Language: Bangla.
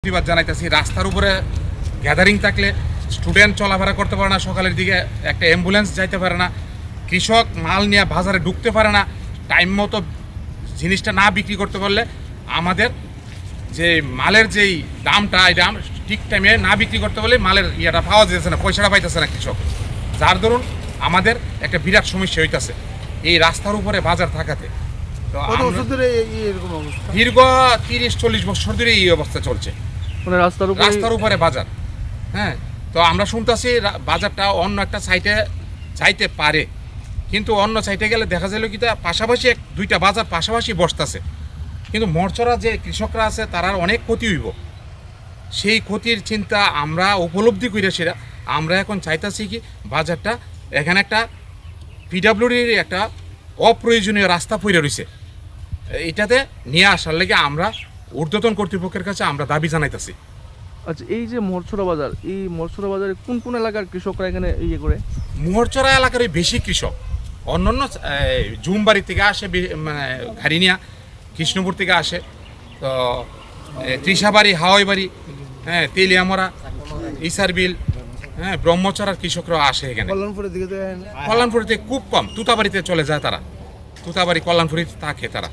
প্রতিবাদ জানাইতেছি। রাস্তার উপরে গ্যাদারিং থাকলে স্টুডেন্ট চলাফেরা করতে পারে না, সকালের দিকে একটা অ্যাম্বুলেন্স যাইতে পারে না, কৃষক মাল নিয়ে বাজারে ঢুকতে পারে না, টাইম মতো জিনিসটা না বিক্রি করতে পারলে আমাদের যে মালের যেই দামটা এই দাম ঠিক টাইমে না বিক্রি করতে পারলে মালের ইয়েটা পাওয়া যেতেছে না, পয়সাটা পাইতেছে না কৃষক। যার দরুন আমাদের একটা বিরাট সমস্যা হইতেছে এই রাস্তার উপরে বাজার থাকাতে। তো দীর্ঘ 30-40 বছর ধরে এই অবস্থা চলছে, মানে রাস্তার উপরে বাজার। হ্যাঁ, তো আমরা শুনতেছি বাজারটা অন্য একটা সাইটে যাইতে পারে, কিন্তু অন্য সাইটে গেলে দেখা যায় কি পাশাপাশি দুইটা বাজার পাশাপাশি বসতেছে, কিন্তু মরচরা যে কৃষকরা আছে তারা অনেক ক্ষতি হইব। সেই ক্ষতির চিন্তা আমরা উপলব্ধি করে সেটা আমরা এখন চাইতেছি কি বাজারটা এখানে একটা পিডাব্লিউডির একটা অপ্রয়োজনীয় রাস্তা পড়ে রয়েছে, এটাতে নিয়ে আসার লেগে আমরা ঊর্ধ্বতন কর্তৃপক্ষের কাছে আমরা দাবি জানাইতেছি। আচ্ছা, এই যে মরছড়া বাজার, এই মরছড়া বাজারে কোন কোন এলাকার কৃষকরা এখানে ইয়ে করে? মোহরচরা এলাকার বেশি কৃষক, অন্যান্য জুমবাড়ি থেকে আসে, মানে ঘাড়িনিয়া কৃষ্ণপুর থেকে আসে, তো ত্রিশাবাড়ি, হাওয়াইবাড়ি, হ্যাঁ, তেলিয়ামরা, ইসারবিল, হ্যাঁ, ব্রহ্মচরার কৃষকরা আসে এখানে। কল্যাণপুরের থেকে খুব কম, তুতাবাড়িতে চলে যায় তারা, তুতাবাড়ি কল্যাণপুরে থাকে তারা।